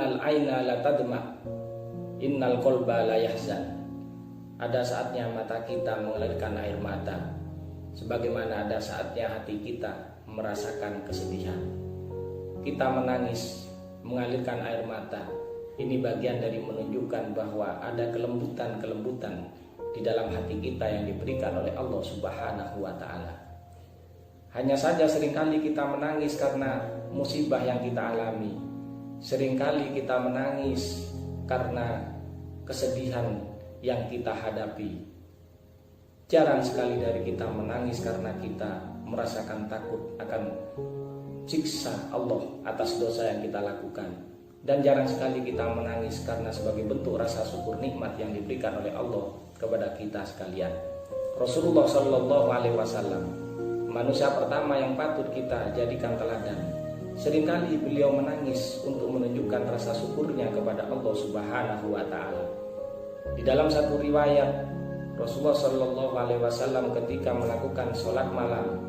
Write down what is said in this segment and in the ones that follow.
innal aina la tadma, innal qalba la yahzan. Ada saatnya mata kita mengalirkan air mata, sebagaimana ada saatnya hati kita merasakan kesedihan. Kita menangis, mengalirkan air mata. Ini bagian dari menunjukkan bahwa ada kelembutan-kelembutan di dalam hati kita yang diberikan oleh Allah Subhanahu wa ta'ala. Hanya saja seringkali kita menangis karena musibah yang kita alami. Seringkali kita menangis karena kesedihan yang kita hadapi. Jarang sekali dari kita menangis karena kita merasakan takut akan siksa Allah atas dosa yang kita lakukan. Dan jarang sekali kita menangis karena sebagai bentuk rasa syukur nikmat yang diberikan oleh Allah kepada kita sekalian. Rasulullah Shallallahu Alaihi Wasallam, manusia pertama yang patut kita jadikan teladan. Seringkali beliau menangis untuk menunjukkan rasa syukurnya kepada Allah Subhanahu wa ta'ala. Di dalam satu riwayat, Rasulullah Shallallahu Alaihi Wasallam ketika melakukan sholat malam,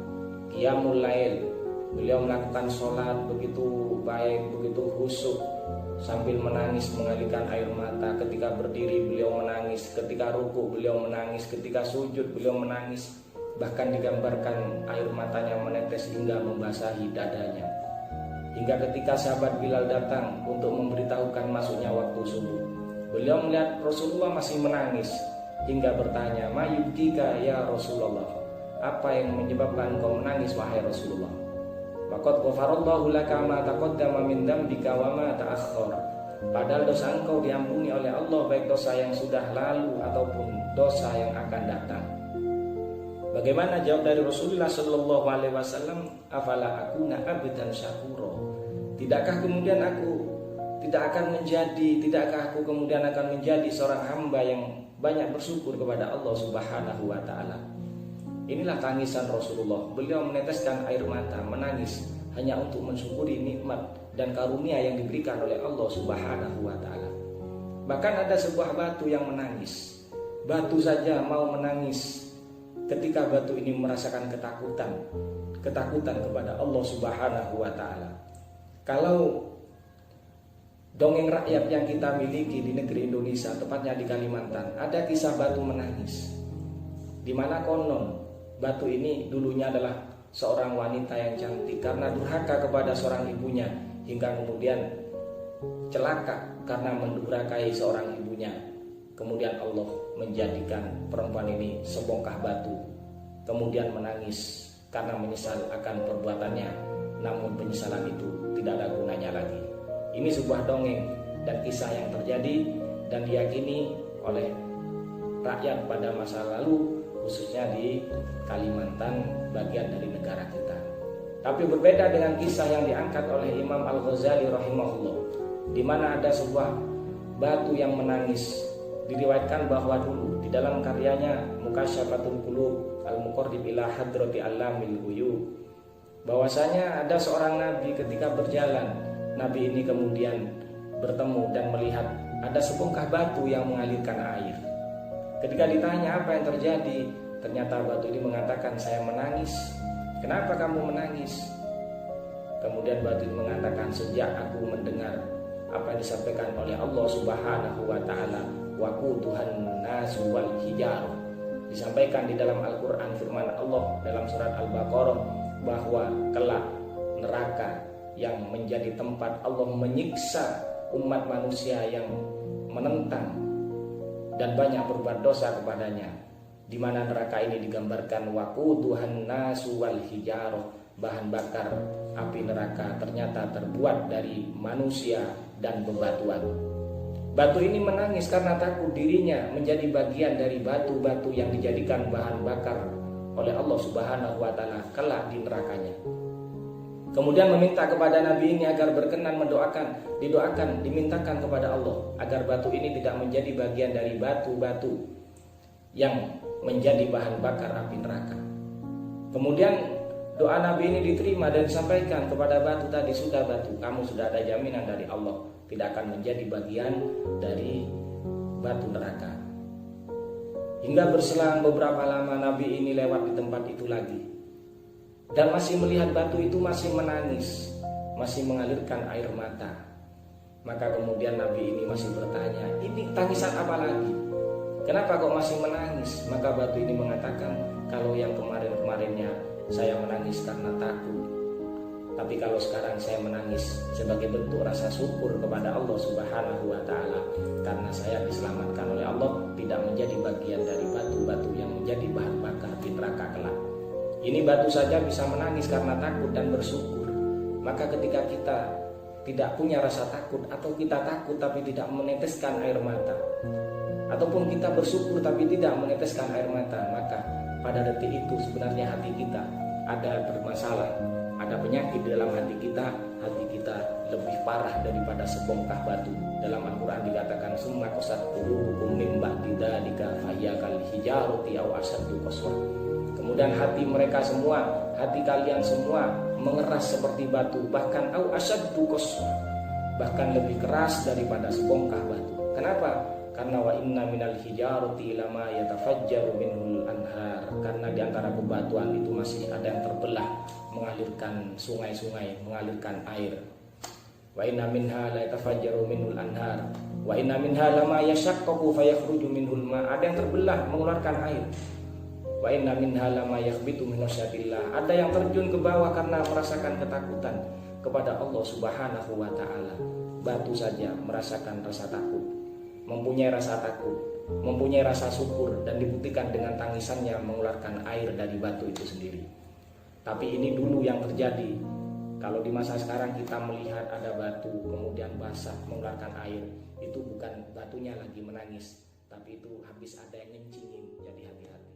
qiyamul lail, beliau melakukan sholat begitu baik, begitu khusyuk, sambil menangis mengalirkan air mata. Ketika berdiri beliau menangis, ketika ruku beliau menangis, ketika sujud beliau menangis. Bahkan digambarkan air matanya menetes hingga membasahi dadanya. Hingga ketika sahabat Bilal datang untuk memberitahukan masuknya waktu subuh, beliau melihat Rasulullah masih menangis hingga bertanya, "Ma yubkika ya Rasulullah?" Apa yang menyebabkan kau menangis wahai Rasulullah? "Faqad ghafarallahu laka ma taqaddama min dzambika wa ma ta'akhkhar." Padahal dosa engkau diampuni oleh Allah, baik dosa yang sudah lalu ataupun dosa yang akan datang. Bagaimana jawab dari Rasulullah Shallallahu Alaihi Wasallam? "Afala akuna abdan syakuro." Tidakkah kemudian aku kemudian akan menjadi seorang hamba yang banyak bersyukur kepada Allah Subhanahu wa ta'ala. Inilah tangisan Rasulullah. Beliau meneteskan air mata, menangis hanya untuk mensyukuri nikmat dan karunia yang diberikan oleh Allah Subhanahu wa ta'ala. Bahkan ada sebuah batu yang menangis. Batu saja mau menangis ketika batu ini merasakan ketakutan kepada Allah Subhanahu wa ta'ala. Kalau dongeng rakyat yang kita miliki di negeri Indonesia, tepatnya di Kalimantan, ada kisah batu menangis, di mana konon batu ini dulunya adalah seorang wanita yang cantik. Karena durhaka kepada seorang ibunya, hingga kemudian celaka karena mendurhakai seorang ibunya, kemudian Allah menjadikan perempuan ini sebongkah batu, kemudian menangis karena menyesal akan perbuatannya. Namun penyesalan itu tidak ada gunanya lagi. Ini sebuah dongeng dan kisah yang terjadi dan diyakini oleh rakyat pada masa lalu, khususnya di Kalimantan, bagian dari negara kita. Tapi berbeda dengan kisah yang diangkat oleh Imam Al-Ghazali rahimahullah, di mana ada sebuah batu yang menangis. Diriwayatkan bahwa dulu di dalam karyanya Mukasyafatul Qulub Al-Muqarrib ila Hadrati Allamil Ghuyub, bahwasanya ada seorang nabi ketika berjalan, nabi ini kemudian bertemu dan melihat ada sebongkah batu yang mengalirkan air. Ketika ditanya apa yang terjadi, ternyata batu ini mengatakan, "Saya menangis." "Kenapa kamu menangis?" Kemudian batu ini mengatakan, "Sejak aku mendengar apa yang disampaikan oleh Allah Subhanahu wa ta'ala, waquduhan nasu wal hijarah." Disampaikan di dalam Al-Quran firman Allah dalam surat Al-Baqarah bahwa kelak neraka yang menjadi tempat Allah menyiksa umat manusia yang menentang dan banyak berbuat dosa kepadanya, di mana neraka ini digambarkan waquduhan nasu wal hijarah, bahan bakar api neraka ternyata terbuat dari manusia dan bebatuan. Batu ini menangis karena takut dirinya menjadi bagian dari batu-batu yang dijadikan bahan bakar oleh Allah Subhanahu wa ta'ala kelak di nerakanya. Kemudian meminta kepada Nabi ini agar berkenan dimintakan kepada Allah agar batu ini tidak menjadi bagian dari batu-batu yang menjadi bahan bakar api neraka. Kemudian doa Nabi ini diterima dan disampaikan kepada batu tadi, "Sudah batu, kamu sudah ada jaminan dari Allah tidak akan menjadi bagian dari batu neraka." Hingga berselang beberapa lama Nabi ini lewat di tempat itu lagi dan masih melihat batu itu masih menangis, masih mengalirkan air mata. Maka kemudian Nabi ini masih bertanya, ini tangisan apa lagi? Kenapa kok masih menangis? Maka batu ini mengatakan, kalau yang kemarin-kemarinnya saya menangis karena takut, tapi kalau sekarang saya menangis sebagai bentuk rasa syukur kepada Allah Subhanahu wa Ta'ala, karena saya diselamatkan oleh Allah, tidak menjadi bagian dari batu-batu yang menjadi bahan bakar di neraka kelak. Ini batu saja bisa menangis karena takut dan bersyukur. Maka ketika kita tidak punya rasa takut, atau kita takut tapi tidak meneteskan air mata, ataupun kita bersyukur tapi tidak meneteskan air mata, maka pada detik itu sebenarnya hati kita ada bermasalah, ada penyakit di dalam hati kita lebih parah daripada sebongkah batu. Dalam Al-Quran dikatakan, summa qasat qulubukum min ba'di dzalika fahiya kal hijarati aw asaddu qaswa. Kemudian hati mereka semua, hati kalian semua mengeras seperti batu, bahkan aw asaddu qaswa, bahkan lebih keras daripada sebongkah batu. Kenapa? Karena wa inna minal hijarati lama yatafajjaru minhul anhar. Karena di antara bebatuan itu masih ada yang terbelah, mengalirkan sungai-sungai, mengalirkan air. Wa inna minha la yatafajjaru minhul anhar. Wa inna minha lama yashaqqaqu fayakhruju minhul ma. Ada yang terbelah, mengeluarkan air. Wa inna minha lama yakhbitu min khasyatillah. Ada yang terjun ke bawah karena merasakan ketakutan kepada Allah Subhanahu wa Ta'ala. Batu saja merasakan rasa takut, mempunyai rasa takut, mempunyai rasa syukur, dan dibuktikan dengan tangisannya mengeluarkan air dari batu itu sendiri. Tapi ini dulu yang terjadi. Kalau di masa sekarang kita melihat ada batu kemudian basah mengeluarkan air, itu bukan batunya lagi menangis, tapi itu habis ada yang ngencingin. Jadi hati-hati.